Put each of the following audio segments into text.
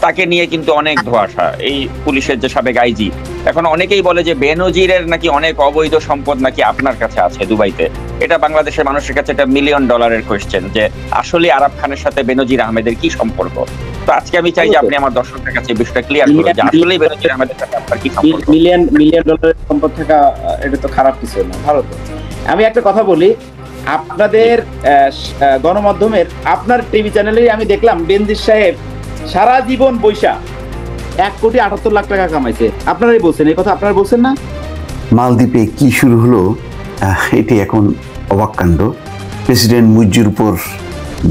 তাকে নিয়ে কিন্তু অনেক ধোঁয়াশা। এই পুলিশের যে সাবেক আইজি, এখন অনেকেই বলে যে বেনজিরের নাকি অনেক অবৈধ সম্পদ নাকি আপনার কাছে আছে দুবাইতে। এটা বাংলাদেশের মানুষের কাছে একটা $1 মিলিয়ন কোয়েশ্চেন, যে আসলে আরাব খানের সাথে বেনজির আহমেদের কি সম্পর্ক। তো আজকে আমি চাই যে আপনি আমার দর্শকদের কাছে এই বিষয়টা ক্লিয়ার করুন যে আসলে বেনজির আহমেদের সাথে আপনার কি সম্পর্ক। মিলিয়ন ডলারের সম্পদ থাকা এটা তো খারাপ কিছু না, ভালো তো। আমি একটা কথা বলি, আপনাদের গণমাধ্যমের আপনার টিভি চ্যানেলে আমি দেখলাম বেনজির সাহেব সারা জীবন বৈশা 1,78,00,000 কামাইছে। আপনারাই বলছেন এই কথা, আপনারা বলছেন না? মালদ্বীপে কি শুরু হলো এটি এখন অবাক কাণ্ড। প্রেসিডেন্ট মুইজ্জির উপর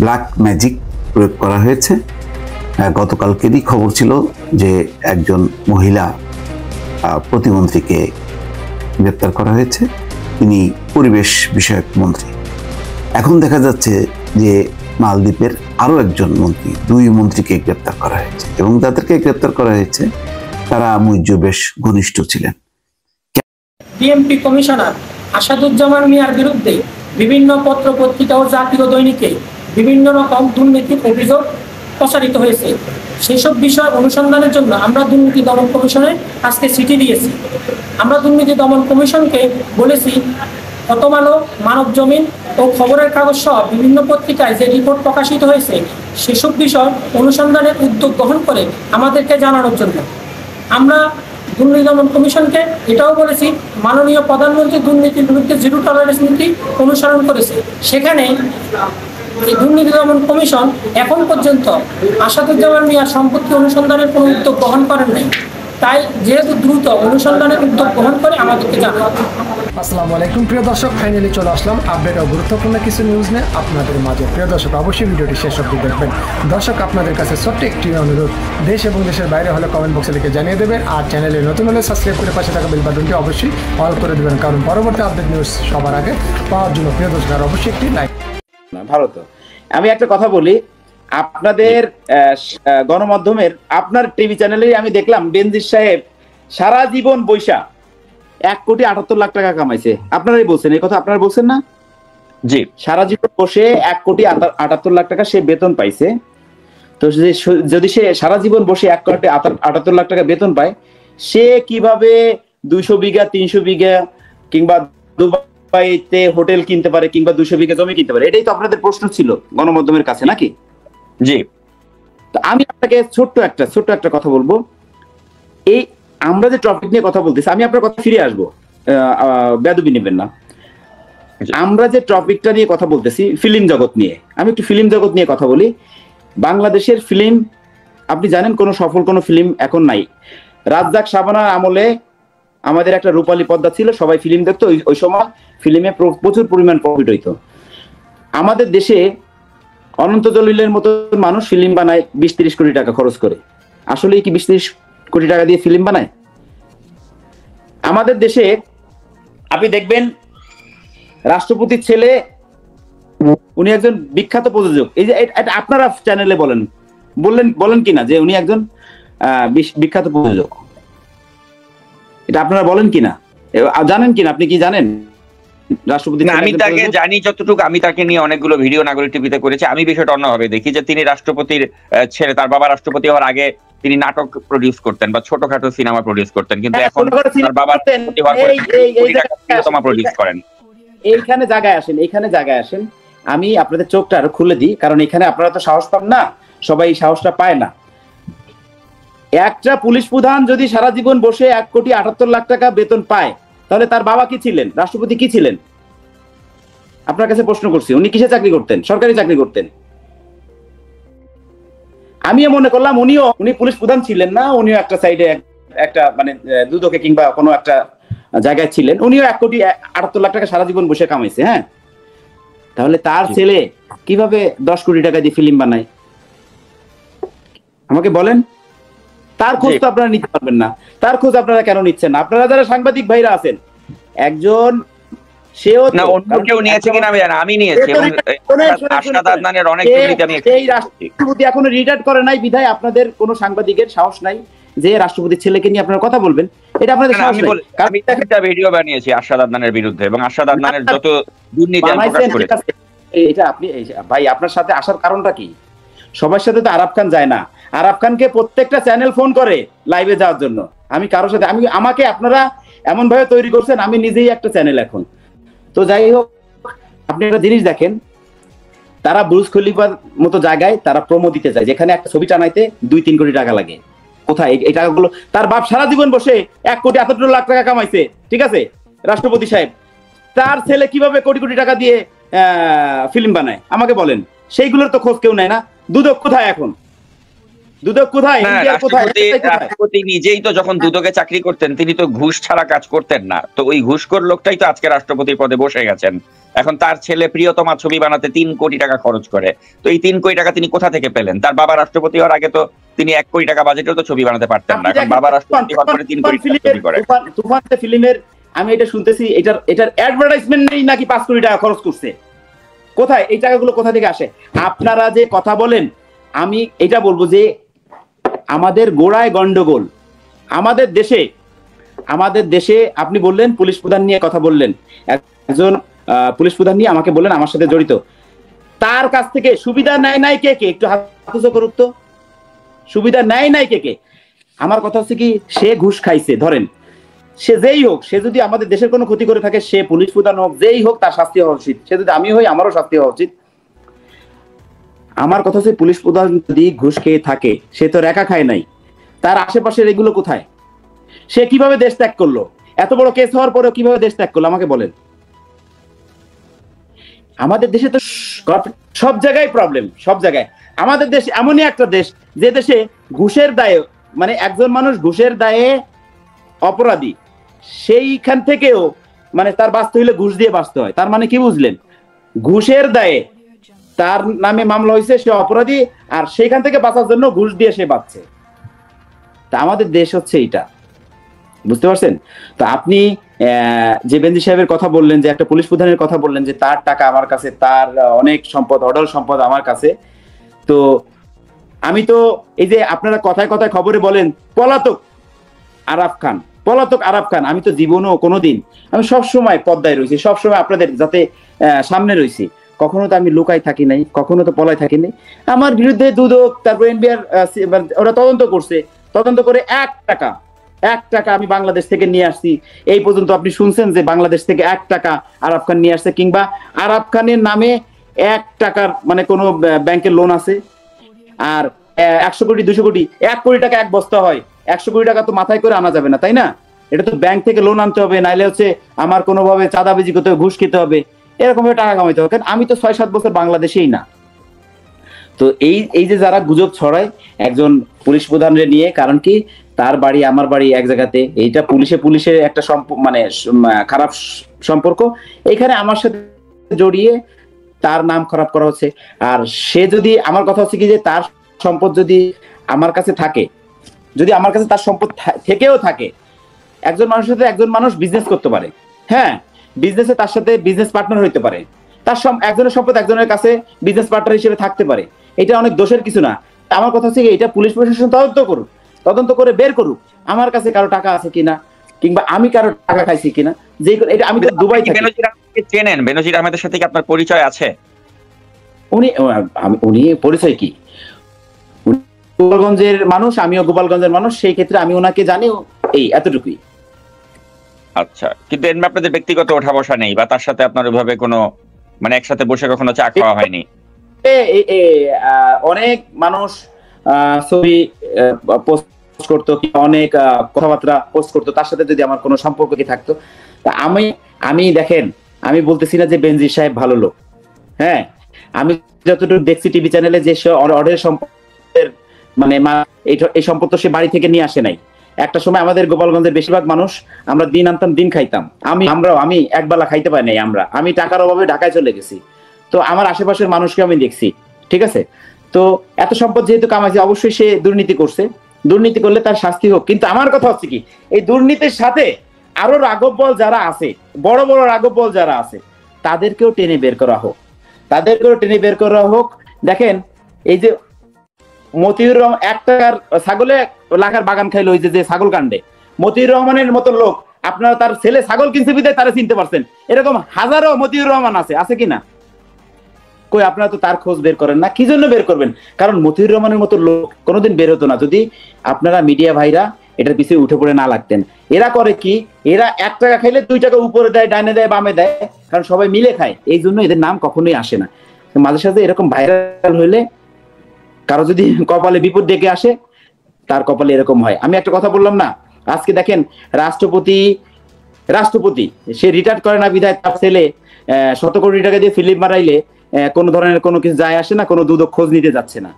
ব্ল্যাক ম্যাজিক প্রয়োগ করা হয়েছে। গতকালকেরই খবর ছিল যে একজন মহিলা প্রতিমন্ত্রীকে গ্রেপ্তার করা হয়েছে, তিনি পরিবেশ বিষয়ক মন্ত্রী। এখন দেখা যাচ্ছে যে মালদ্বীপের আরো একজন মন্ত্রী, 2 মন্ত্রীকে গ্রেপ্তার করা হয়েছে, এবং যাদেরকে গ্রেপ্তার করা হয়েছে তারা মুইজ্জু বেশ ঘনিষ্ঠ ছিলেন। বিএমপি কমিশনার আসাদুজ্জামান মিয়ার বিরুদ্ধে বিভিন্ন পত্র পত্রিকা ও জাতীয় দৈনিকে বিভিন্ন রকম দুর্নীতির অভিযোগ প্রচারিত হয়েছে। সেসব বিষয় অনুসন্ধানের জন্য আমরা দুর্নীতি দমন কমিশনে আজকে চিঠি দিয়েছি। আমরা দুর্নীতি দমন কমিশনকে বলেছি, প্রথম আলো, মানব জমিন ও খবরের কাগজ সহ বিভিন্ন পত্রিকায় যে রিপোর্ট প্রকাশিত হয়েছে সেসব বিষয় অনুসন্ধানের উদ্যোগ গ্রহণ করে আমাদেরকে জানানোর জন্য। আমরা দুর্নীতি দমন কমিশনকে এটাও বলেছি, মাননীয় প্রধানমন্ত্রী দুর্নীতির বিরুদ্ধে 0 টলারেন্স নীতি অনুসরণ করেছে। সেখানে এই দুর্নীতি দমন কমিশন এখন পর্যন্ত আসাদুজ্জামান মিয়ার সম্পত্তি অনুসন্ধানের কোনো উদ্যোগ গ্রহণ করেন নাই। তাই যেহেতু দ্রুত অনুসন্ধানের উদ্যোগ গ্রহণ করে আমাদেরকে জানান। আসসালামু আলাইকুম প্রিয় দর্শক, ফাইনালি চলে আসলাম আপডেট ও গুরুত্বপূর্ণ কিছু নিউজ নিয়ে আপনাদের মাঝে। প্রিয় দর্শক, অবশ্যই ভিডিওটি শেষ অবধি দেখবেন। দর্শক, আপনাদের কাছে ছোট্ট একটি অনুরোধ, দেশ এবং দেশের বাইরে হলে কমেন্ট বক্সে লিখে জানিয়ে দেবেন, আর চ্যানেলে নতুন হলে সাবস্ক্রাইব করে পাশে থাকা বেল বাটনটি অবশ্যই অল করে দেবেন, কারণ পরবর্তী আপডেট নিউজ সবার আগে পাওয়ার জন্য প্রিয় দর্শক আর অবশ্যই একটি লাইক। ভালো তো। আমি একটা কথা বলি, আপনাদের গণমাধ্যমের আপনার টিভি চ্যানেলে আমি দেখলাম বেনজির সাহেব সারা জীবন বৈশা 1,78,00,000 কামাইছে। আপনারাই বলছেন এই কথা, আপনারা বলছেন না? জি, সারা জীবন বসে 1,78,00,000 সে বেতন পাইছে। তো যদি সে সারা জীবন বসে 1,78,00,000 বেতন পায়, সে কিভাবে 200 বিঘা 300 বিঘা কিংবা দুবাইতে হোটেল কিনতে পারে, কিংবা 200 বিঘা জমি কিনতে পারে? এটাই তো আপনাদের প্রশ্ন ছিল গণমাধ্যমের কাছে, নাকি? জি। তো আমি আপনাকে ছোট্ট একটা কথা বলবো। এই আমরা যে টপিক নিয়ে কথা বলতেছি, আমি আপনার কথা ফিরে আসবো, বেয়াদবি নেবেন না। আমরা যে টপিকটা নিয়ে কথা বলতেছি ফিল্ম জগৎ নিয়ে, আমি একটু ফিল্ম জগৎ নিয়ে কথা বলি। বাংলাদেশের ফিল্ম, আপনি জানেন কোন সফল কোন ফিল্ম এখন নাই। রাজ্জাক শাবানার আমলে আমাদের একটা রূপালী পর্দা ছিল, সবাই ফিল্ম দেখতো। ওই সময় ফিল্মে প্রচুর পরিমাণ প্রফিট হইতো। আমাদের দেশে অনন্ত জলিলের মতো মানুষ ফিল্ম বানায় 20-30 কোটি টাকা খরচ করে। আসলে কি 20-30 কোটি টাকা দিয়ে ফিল্ম বানায়? আমাদের দেশে আপনি দেখবেন রাষ্ট্রপতির ছেলে, উনি একজন বিখ্যাত প্রযোজক। এই যে এটা আপনারা চ্যানেলে বলেন কিনা যে উনি একজন বিখ্যাত প্রযোজক? এটা আপনারা বলেন কিনা, জানেন কিনা? আপনি কি জানেন? রাষ্ট্রপতি, আমি তাকে জানি যতটুকু, আমি তাকে নিয়ে অনেকগুলো ভিডিও নাগরিক টিভিতে করেছি। আমি বিষয়টা অন্যভাবে দেখি, যে তিনি রাষ্ট্রপতির ছেলে, তার বাবা রাষ্ট্রপতি হওয়ার আগে তিনি নাটক প্রডিউস করতেন বা ছোটখাটো সিনেমা প্রডিউস করতেন, কিন্তু এখন তার বাবা প্রডিউস করেন। এইখানে জায়গায় আসেন, আমি আপনাদের চোখটা আরো খুলে দিই, কারণ এখানে আপনারা তো সাহস পান না, সবাই এই সাহসটা পায় না। একটা পুলিশ প্রধান যদি সারা জীবন বসে 1,78,00,000 বেতন পায়, তাহলে তার বাবা কি ছিলেন? রাষ্ট্রপতি কি ছিলেন? আপনার কাছে প্রশ্ন করছি, উনি কিসে চাকরি করতেন? সরকারি চাকরি করতেন। আমিও মনে করলাম উনি পুলিশ প্রধান ছিলেন না, উনিও একটা সাইডে একটা মানে দুদকে কিংবা কোনো একটা জায়গায় ছিলেন। উনিও 1,78,00,000 সারা জীবন বসে কামাইছে। হ্যাঁ, তাহলে তার ছেলে কিভাবে 10 কোটি টাকা দিয়ে ফিল্ম বানায়? আমাকে বলেন। তার খোঁজ তো আপনারা নিতে পারবেন না। তার খোঁজ আপনারা কেন নিচ্ছেন না? আপনারা যারা সাংবাদিক ভাইরা আছেন, একজন সেও না, অন্য কেউ নিয়েছে কিনা আমি জানি, আমি নিয়েছি। আশরাদ আদনানের অনেক দুর্নীতি আমি এই রাষ্ট্রপতি এখনো রিটায়ার করে নাই, বিধায় আপনাদের কোনো সাংবাদিকের সাহস নাই যে রাষ্ট্রপতির ছেলেকে নিয়ে আপনারা কথা বলবেন। এটা আপনাদের সাহস নাই। আমি একটা ভিডিও বানিয়েছি আশরাদ আদনানের বিরুদ্ধে, এবং আশরাদ আদনানের যত দুর্নীতি আমি প্রকাশ করেছি। এটা আপনি ভাই, আপনার সাথে আসার কারণটা কি? সবার সাথে তো আরাব খান যায় না। আরাফ খানকে প্রত্যেকটা চ্যানেল ফোন করে লাইভে যাওয়ার জন্য। আমি কারোর সাথে আমাকে আপনারা এমন ভাবে তৈরি করছেন, আমি নিজেই একটা চ্যানেল এখন। তো যাই হোক, আপনি একটা জিনিস দেখেন, তারা বুর্জ খলিফার মতো জায়গায় তারা প্রোমো দিতে যায়, যেখানে একটা ছবি টানাইতে 2-3 কোটি টাকা লাগে। কোথায় এই টাকাগুলো? তার বাপ সারা জীবন বসে 1,78,00,000 টাকা কামাইছে, ঠিক আছে, রাষ্ট্রপতি সাহেব। তার ছেলে কিভাবে কোটি কোটি টাকা দিয়ে ফিল্ম বানায় আমাকে বলেন। সেইগুলোর তো খোঁজ কেউ নেয় না। দুদক কোথায় এখন? দুদক কোথায়? রাষ্ট্রপতি নিজেই তো যখন দুদকে চাকরি করতেন তিনি তো ঘুষ ছাড়া কাজ করতেন না। তো ওই ঘুষখোর লোকটাই তো আজকে রাষ্ট্রপতির পদে বসে গেছেন। এখন তার ছেলে প্রিয়তমা ছবি বানাতে 3 কোটি টাকা খরচ করে। তো এই 3 কোটি টাকা তিনি কোথা থেকে পেলেন? তার বাবা রাষ্ট্রপতি হওয়ার আগে তো তিনি 1 কোটি টাকা বাজেটেও তো ছবি বানাতে পারতেন না। এখন বাবা রাষ্ট্রপতি হওয়ার পরে 3 কোটি টাকা ছবি করে। তুফান ফিল্মের আমি এটা শুনতেছি, এটার অ্যাডভার্টাইজমেন্ট নেই নাকি 5 কোটি টাকা খরচ করছে। কোথায় এই টাকাগুলো কোথা থেকে আসে? আপনারা যে কথা বলেন, আমি এটা বলবো যে আমাদের গোড়ায় গন্ডগোল। আমাদের দেশে আপনি বললেন পুলিশ প্রধান নিয়ে কথা বললেন, একজন পুলিশ প্রধান নিয়ে আমাকে বললেন আমার সাথে জড়িত। তার কাছ থেকে সুবিধা নেয় নাই কে? একটু হাত উঁচু করুক তো। সুবিধা নেয় নাই কে? আমার কথা হচ্ছে কি, সে ঘুষ খাইছে, ধরেন সে যেই হোক, সে যদি আমাদের দেশের কোনো ক্ষতি করে থাকে, সে পুলিশ প্রধান হোক, যেই হোক, তার শাস্তি হওয়া উচিত। সে যদি আমি হই, আমারও শাস্তি হওয়া উচিত। আমার কথা হচ্ছে পুলিশ প্রধান যদি ঘুষ খেয়ে থাকে, সে তো একা খায় নাই, তার আশেপাশের এগুলো কোথায়? সে কিভাবে দেশ ত্যাগ করলো? এত বড় কেস হওয়ার পরেও কিভাবে দেশ ত্যাগ করলো আমাকে বলেন। আমাদের দেশে তো সব জায়গায় প্রবলেম, সব জায়গায়। আমাদের দেশ এমনই একটা দেশ যে দেশে ঘুষের দায়ে, মানে একজন মানুষ ঘুষের দায়ে অপরাধী, সেইখান থেকেও মানে তার বাঁচতে হইলে ঘুষ দিয়ে বাঁচতে হয়। তার মানে কি বুঝলেন? ঘুষের দায়ে তার নামে মামলা হয়েছে, সে অপরাধী, আর সেইখান থেকে বাঁচার জন্য ঘুষ দিয়ে সে বাঁচছে। তা আমাদের দেশ হচ্ছে এইটা, বুঝতে পারছেন? তো আপনি যে বেনজি সাহেবের কথা বললেন, যে একটা পুলিশ প্রধানের কথা বললেন, যে তার টাকা আমার কাছে, তার অনেক সম্পদ, অঢল সম্পদ আমার কাছে। তো আমি তো এই যে আপনারা কথায় কথায় খবরে বলেন পলাতক আরাফ খান, আমি তো জীবনও কোনোদিন, আমি সবসময় পদ্মায় রয়েছি, সবসময় আপনাদের যাতে সামনে রয়েছি। কখনো তো আমি লুকাই থাকি নাই, কখনো তো পলায় থাকি নাই। আমার বিরুদ্ধে দুদক, তারপর এনবিআর ওরা তদন্ত করছে, তদন্ত করে 1 টাকা আমি বাংলাদেশ থেকে নিয়ে আসছি। এই পর্যন্ত আপনি শুনছেন যে বাংলাদেশ থেকে 1 টাকা আরাফ খান নিয়ে আসছে, কিংবা আরাফ খানের নামে 1 টাকার মানে কোনো ব্যাংকের লোন আছে? আর 100 কোটি 200 কোটি 1 কোটি টাকা এক বস্তা হয়। 100 কোটি টাকা তো মাথায় করে আনা যাবে না, তাই না? এটা তো ব্যাংক থেকে লোন আনতে হবে, নাইলে হচ্ছে আমার কোনোভাবে চাঁদাবাজি করতে হবে, ঘুষ খেতে হবে, এরকম ভাবে টাকা কামাইতে হবে। কারণ আমি তো 6-7 বছর বাংলাদেশেই না। তো এই যে যারা গুজব ছড়ায় একজন পুলিশ প্রধানরে নিয়ে, কারণ কি তার বাড়ি আমার বাড়ি এক জায়গাতে, এইটা পুলিশের একটা মানে খারাপ সম্পর্ক, এখানে আমার সাথে জড়িয়ে তার নাম খারাপ করা হচ্ছে। আর সে যদি, আমার কথা হচ্ছে কি, যে তার সম্পদ যদি আমার কাছে থাকে, যদি আমার কাছে তার সম্পদ থেকেও থাকে, একজন মানুষের সাথে একজন মানুষ বিজনেস করতে পারে, হ্যাঁ, বিজনেসে তার সাথে বিজনেস পার্টনার হইতে পারে, তার একজনের সম্পদ একজনের কাছে বিজনেস পার্টনার হিসেবে থাকতে পারে। এটা অনেক দোষের কিছু না। আমার কথা হচ্ছে এটা পুলিশ প্রশাসন তদন্ত করুক, তদন্ত করে বের করুক আমার কাছে কারো টাকা আছে কিনা, কিংবা আমি কারো টাকা খাইছি কিনা। যে এটা আমি তো দুবাই থাকি। চেনেন বেনজির আহমেদের সাথে কি আপনার পরিচয় আছে? উনি পরিচয় কি? গোপালগঞ্জের মানুষ, আমিও গোপালগঞ্জের মানুষ, সেই ক্ষেত্রে আমি ওনাকে জানি, এই এতটুকুই। আচ্ছা, কিন্তু এর আপনাদের ব্যক্তিগত ওঠা বসা নেই, বা তার সাথে আপনার ওইভাবে কোনো মানে একসাথে বসে কখনো চা খাওয়া হয়নি? অনেক মানুষ ছবি পোস্ট করতো, অনেক কথাবার্তা পোস্ট করতো, তার সাথে যদি আমার কোনো সম্পর্ক কি থাকতো। তা আমি দেখেন, আমি বলতেছি না যে বেনজির সাহেব ভালো লোক, হ্যাঁ, আমি যতটুকু দেখছি টিভি চ্যানেলে, যে অঢেল সম্পদের মানে এই সম্পদ তো সে বাড়ি থেকে নিয়ে আসে নাই। একটা সময় আমাদের গোপালগঞ্জের বেশিরভাগ মানুষ আমরা দিন আনতাম, দিন খাইতাম। আমি একবেলা খাইতে পারি নাই। আমি টাকার অভাবে ঢাকায় চলে গেছি। তো আমার আশেপাশের মানুষকে আমি দেখছি, ঠিক আছে? তো এত সম্পদ যেহেতু কামাইছে, অবশ্যই সে দুর্নীতি করছে, দুর্নীতি করলে তার শাস্তি হোক। কিন্তু আমার কথা হচ্ছে কি, এই দুর্নীতির সাথে আরো রাঘব বল যারা আছে, বড় বড় রাঘব বল যারা আছে, তাদেরকেও টেনে বের করা হোক। দেখেন, এই যে মতিউর রহমান 1 টাকার ছাগলে লাখার বাগান খাইলো, ওই যে ছাগল কাণ্ডে মতিউর রহমানের মতো লোক, আপনারা তার ছেলে ছাগল কিনছে বিদায় তারা চিনতে পারছেন। এরকম হাজারো মতিউর রহমান আছে কিনা? কই আপনারা তো তার খোঁজ বের করেন না। কি জন্য বের করবেন? কারণ মতিউর রহমানের মতো লোক কোনোদিন বের হতো না যদি আপনারা মিডিয়া ভাইরা এটার পিছিয়ে উঠে পড়ে না লাগতেন। এরা করে কি, এরা 1 টাকা খাইলে 2 টাকা উপরে দেয়, ডাইনে দেয়, বামে দেয়, কারণ সবাই মিলে খায়, এই জন্য এদের নাম কখনোই আসে না। মাঝে সাঝে এরকম ভাইরাল হইলে কারো যদি কপালে বিপদ ডেকে আসে, তার কপালে এরকম হয়। আমি একটা কথা বললাম না, আজকে দেখেন রাষ্ট্রপতি সে রিটায়ার করে না বিধায় তার ছেলে 100 কোটি টাকা দিয়ে ফিল্ম বানাইলে কোনো ধরনের কোনো কিছু যায় আসে না, কোনো দুদক খোঁজ নিতে যাচ্ছে না।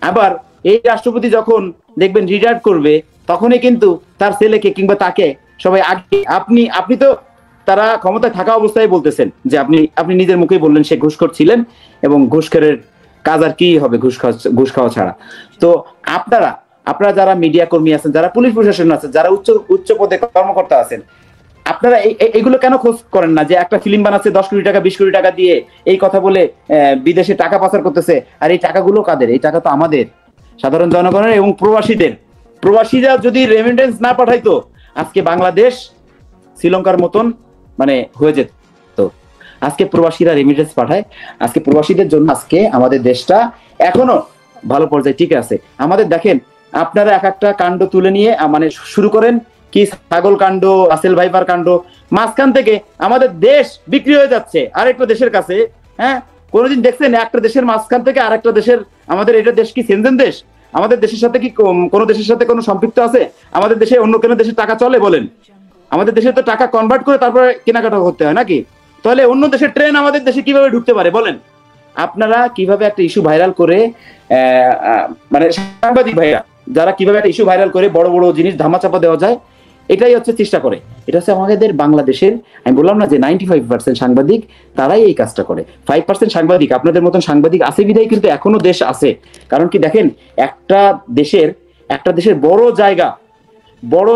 আবার এই রাষ্ট্রপতি যখন দেখবেন রিটায়ার করবে, তখনই কিন্তু তার ছেলেকে কিংবা তাকে সবাই আগে আপনি তো তারা ক্ষমতায় থাকা অবস্থায় বলতেছেন যে আপনি নিজের মুখেই বললেন সে ঘুষখোর ছিলেন এবং ঘুষখোরের কাজ আর কি হবে ঘুষ খাওয়া ছাড়া। তো আপনারা যারা মিডিয়া কর্মী আছেন, যারা পুলিশ প্রশাসন আছেন, যারা উচ্চ পদে কর্মকর্তা আছেন, আপনারা এগুলো কেন খোঁজ করেন না যে একটা ফিল্ম বানাচ্ছে 10 কোটি টাকা 20 কোটি টাকা দিয়ে, এই কথা বলে বিদেশে টাকা পাচার করতেছে, আর এই টাকাগুলো কাদের? এই টাকা তো আমাদের সাধারণ জনগণের এবং প্রবাসীদের। প্রবাসীরা যদি রেমিটেন্স না পাঠাইতো, আজকে বাংলাদেশ শ্রীলঙ্কার মতন মানে হয়ে যেত। আজকে প্রবাসীরা রেমিটেন্স পাঠায়, আজকে প্রবাসীদের জন্য আজকে আমাদের দেশটা এখনো ভালো পর্যায়ে ঠিক আছে। আমাদের দেখেন, আপনারা এক একটা কাণ্ড তুলে নিয়ে মানে শুরু করেন, কি ছাগল কাণ্ড, আসেল ভাইপার কাণ্ড, মাঝখান থেকে আমাদের দেশ বিক্রি হয়ে যাচ্ছে আরেকটা দেশের কাছে। হ্যাঁ, কোনোদিন দেখছেন একটা দেশের মাঝখান থেকে আরেকটা দেশের, আমাদের এটা দেশ কি সেনজেন দেশ? আমাদের দেশের সাথে কি কোনো দেশের সাথে কোনো সম্পৃক্ত আছে? আমাদের দেশে অন্য কোনো দেশের টাকা চলে বলেন? আমাদের দেশে তো টাকা কনভার্ট করে তারপরে কেনাকাটা করতে হয় নাকি? তাহলে অন্য দেশের ট্রেন আমাদের দেশে কিভাবে ঢুকতে পারে বলেন? আপনারা কিভাবে একটা ইস্যু ভাইরাল করে, মানে সাংবাদিক ভাইরা যারা কিভাবে একটা ইস্যু ভাইরাল করে বড় বড় জিনিস ধামাচাপা দেওয়া যায়, এটাই হচ্ছে চেষ্টা করে। এটা হচ্ছে আমাদের বাংলাদেশের, আমি বললাম না যে 95% সাংবাদিক তারাই এই কাজটা করে। 5% সাংবাদিক, আপনাদের মতন সাংবাদিক আছে বিধায় কিন্তু এখনো দেশ আছে। কারণ কি দেখেন, একটা দেশের বড়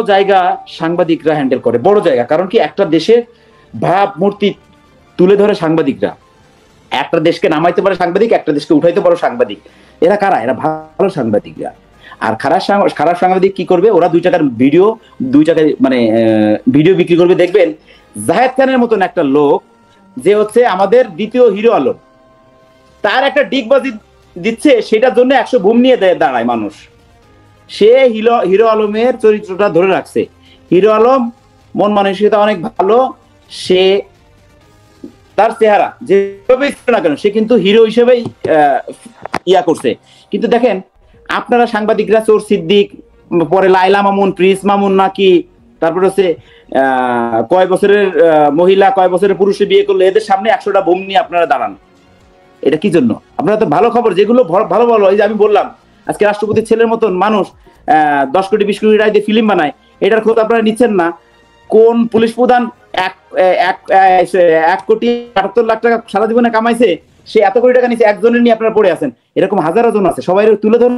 জায়গা সাংবাদিকরা হ্যান্ডেল করে, বড় জায়গা। কারণ কি একটা দেশের ভাবমূর্তি তুলে ধরে সাংবাদিকরা, একটা দেশকে নামাইতে পারে সাংবাদিক, একটা দেশকে উঠাইতে পারে সাংবাদিক। এরা কারা? এরা ভালো সাংবাদিকরা। আর খারাপ সাংবাদিক কি করবে? ওরা 2 টাকার ভিডিও মানে ভিডিও বিক্রি করবে। দেখবেন জাহেদ খানের মতন একটা লোক, যে হচ্ছে আমাদের দ্বিতীয় হিরো আলম, তার একটা ডিগবাজি দিচ্ছে, সেটার জন্য 100 বুম নিয়ে দাঁড়ায় মানুষ। সে হিরো আলমের চরিত্রটা ধরে রাখছে। হিরো আলম মন মানসিকতা অনেক ভালো, সে তার চেহারা যেভাবে ছিল না কেন, সে কিন্তু হিরো হিসেবেই করছে। কিন্তু দেখেন আপনারা সাংবাদিকরা, চোর সিদ্দিক, পরে লাইলা মামুন, প্রিন্স মামুন নাকি, তারপরে হচ্ছে কয় বছরের মহিলা, কয় বছরের পুরুষে বিয়ে করলে, এদের সামনে 100টা বোম নিয়ে আপনারা দাঁড়ান। এটা কি জন্য? আপনারা তো ভালো খবর যেগুলো ভালো, এই যে আমি বললাম আজকে রাষ্ট্রপতির ছেলের মতন মানুষ 10 কোটি 20 কোটি টাকা দিয়ে ফিল্ম বানায়, এটার খোঁজ আপনারা নিচ্ছেন না। কোন পুলিশ প্রধান 1 কোটি 78 লাখ টাকা সারা জীবনে কামাইছে, সে এত কোটি টাকা নিচ্ছে, একজনের নিয়ে আপনারা পড়ে আছেন। এরকম হাজারো জন আছে, সবাই তুলে ধরুন।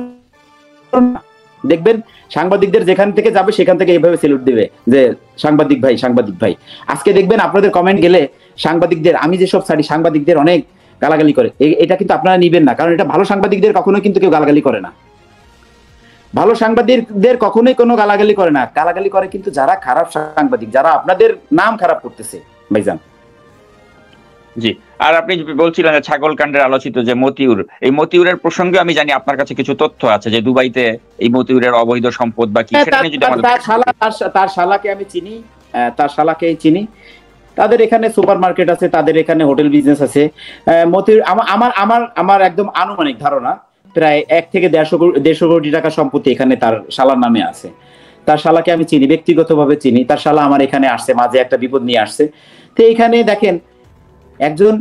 দেখবেন সাংবাদিকদের যেখান থেকে যাবে সেখান থেকে এইভাবে সেলুট দিবে যে সাংবাদিক ভাই। আজকে দেখবেন আপনাদের কমেন্ট গেলে সাংবাদিকদের, আমি যেসব ছাড়ি, সাংবাদিকদের অনেক গালাগালি করে। এটা কিন্তু আপনারা নিবেন না, কারণ এটা ভালো সাংবাদিকদের কখনোই কিন্তু কেউ গালাগালি করে না। ভালো সাংবাদিকদের কখনোই কোনো গালাগালি করে না। গালাগালি করে কিন্তু যারা খারাপ সাংবাদিক, যারা আপনাদের নাম খারাপ করতেছে ভাইজান। জি, আর আপনি বলছিলেন ছাগল কাণ্ডের আলোচিত যে মতিউর, এই মতিউরের প্রসঙ্গে আমি জানি আপনার কাছে কিছু তথ্য আছে যে দুবাইতে এই মতিউরের অবৈধ সম্পদ বা কি, সেটা নিয়ে যদি তার শালাকে আমি চিনি, তার শালাকেই চিনি। তাদের এখানে সুপার মার্কেট আছে, তাদের এখানে হোটেল বিজনেস আছে। মতিউর আমার একদম আনুমানিক ধারণা প্রায় 1 থেকে 150 কোটি টাকা সম্পত্তি এখানে তার শালার নামে আছে। তার শালাকে আমি চিনি, ব্যক্তিগতভাবে চিনি। তার শালা আমার এখানে আসছে, মাঝে একটা বিপদ নিয়ে আসছে। তো এইখানে দেখেন একজন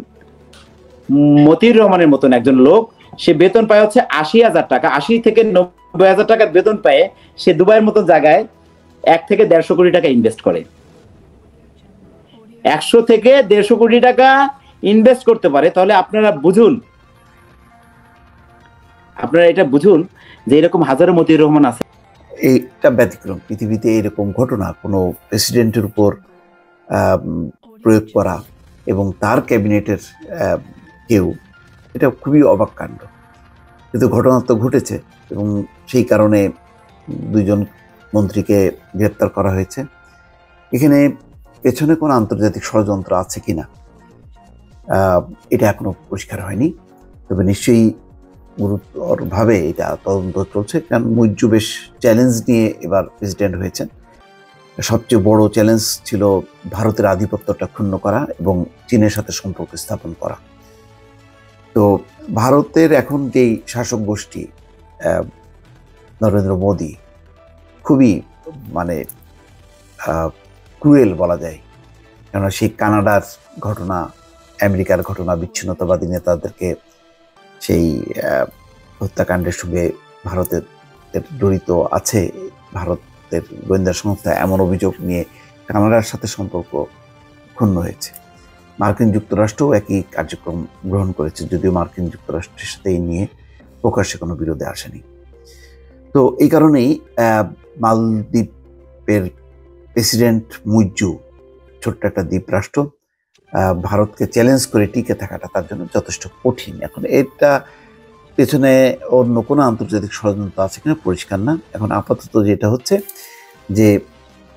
মতিউর রহমানের মতন একজন লোক, সে বেতন পায় হচ্ছে 80,000 টাকা, 80 থেকে 90,000 টাকার বেতন পায়। সে দুবাইয়ের মতো জায়গায় 1 থেকে 150 কোটি টাকা ইনভেস্ট করে। 100 থেকে 150 কোটি টাকা ইনভেস্ট করতে পারে। তাহলে আপনারা এটা বুঝুন যে এরকম হাজারো মতিউর রহমান আছে। এইটা ব্যতিক্রম, পৃথিবীতে এরকম ঘটনা কোনো প্রেসিডেন্টের উপর প্রয়োগ করা এবং তার ক্যাবিনেটের কেউ, এটা খুবই অবাক কাণ্ড। কিন্তু ঘটনা তো ঘটেছে এবং সেই কারণে 2 জন মন্ত্রীকে গ্রেপ্তার করা হয়েছে। এখানে পেছনে কোনো আন্তর্জাতিক ষড়যন্ত্র আছে কিনা এটা এখনো পরিষ্কার হয়নি। তবে নিশ্চয়ই গুরুতরভাবে এটা তদন্ত চলছে, কারণ মুইজ্জু বেশ চ্যালেঞ্জ নিয়ে এবার প্রেসিডেন্ট হয়েছেন। সবচেয়ে বড় চ্যালেঞ্জ ছিল ভারতের আধিপত্যটা ক্ষুণ্ণ করা এবং চীনের সাথে সম্পর্ক স্থাপন করা। তো ভারতের এখন যেই শাসক গোষ্ঠী নরেন্দ্র মোদী খুবই মানে ক্রুয়েল বলা যায়, কেননা সেই কানাডার ঘটনা, আমেরিকার ঘটনা, বিচ্ছিন্নতাবাদী নেতাদেরকে সেই হত্যাকাণ্ডের সঙ্গে ভারতের জড়িত আছে, ভারতের গোয়েন্দা সংস্থা এমন অভিযোগ নিয়ে কানাডার সাথে সম্পর্ক ক্ষুণ্ণ হয়েছে। মার্কিন যুক্তরাষ্ট্রও একই কার্যক্রম গ্রহণ করেছে, যদিও মার্কিন যুক্তরাষ্ট্রের সাথে এই নিয়ে প্রকাশ্যে কোনো বিরোধে আসেনি। তো এই কারণেই মালদ্বীপের প্রেসিডেন্ট মুইজ্জু, ছোট্ট একটা দ্বীপ রাষ্ট্র, ভারতকে চ্যালেঞ্জ করে টিকে থাকাটা তার জন্য যথেষ্ট কঠিন। এখন এটা পেছনে অন্য কোনো আন্তর্জাতিক ষড়যন্ত্র আছে কিনা পরিষ্কার না। এখন আপাতত যেটা হচ্ছে যে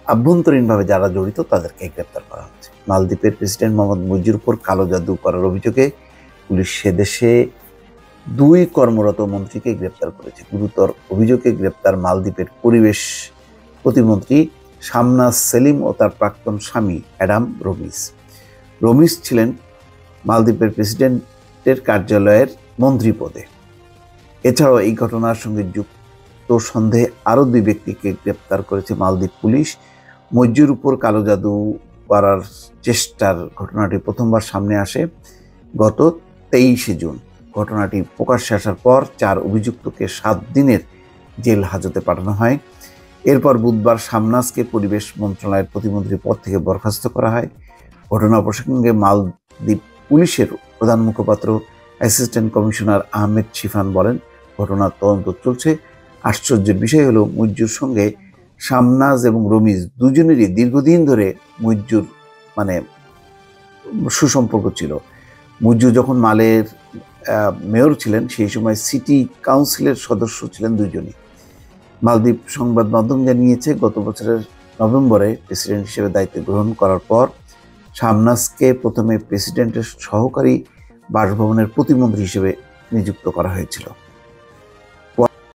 আভ্যন্তরীণভাবে যারা জড়িত তাদেরকে গ্রেপ্তার করা হচ্ছে। মালদ্বীপের প্রেসিডেন্ট মোহাম্মদ মুইজ্জুর উপর কালো জাদু করার অভিযোগে পুলিশ সে দেশে 2 কর্মরত মন্ত্রীকে গ্রেপ্তার করেছে। গুরুতর অভিযোগে গ্রেপ্তার মালদ্বীপের পরিবেশ প্রতিমন্ত্রী শামনাজ সেলিম ও তার প্রাক্তন স্বামী অ্যাডাম রমিজ। রমিজ ছিলেন মালদ্বীপের প্রেসিডেন্টের কার্যালয়ের মন্ত্রী পদে। এছাড়াও এই ঘটনার সঙ্গে যুক্ত সন্দেহে আরও 2 ব্যক্তিকে গ্রেপ্তার করেছে মালদ্বীপ পুলিশ। মুইজ্জুর উপর কালো জাদু করার চেষ্টার ঘটনাটি প্রথমবার সামনে আসে গত 23শে জুন। ঘটনাটি প্রকাশ্যে আসার পর 4 অভিযুক্তকে 7 দিনের জেল হাজতে পাঠানো হয়। এরপর বুধবার শামনাজকে পরিবেশ মন্ত্রণালয়ের প্রতিমন্ত্রী পদ থেকে বরখাস্ত করা হয়। ঘটনা প্রসঙ্গে মালদ্বীপ পুলিশের প্রধান মুখপাত্র অ্যাসিস্ট্যান্ট কমিশনার আহমেদ শিফান বলেন, ঘটনার তদন্ত চলছে। আশ্চর্যের বিষয় হলো মুইজ্জুর সঙ্গে শামনাজ এবং রমিজ দুজনেরই দীর্ঘদিন ধরে মুইজ্জুর সুসম্পর্ক ছিল। মুইজ্জু যখন মালের মেয়র ছিলেন সেই সময় সিটি কাউন্সিলের সদস্য ছিলেন দুজনই। মালদ্বীপ সংবাদ মাধ্যম জানিয়েছে, গত বছরের নভেম্বরে প্রেসিডেন্ট হিসেবে দায়িত্ব গ্রহণ করার পর শামনাজকে প্রথমে প্রেসিডেন্টের সহকারী বাসভবনের প্রতিমন্ত্রী হিসেবে নিযুক্ত করা হয়েছিল।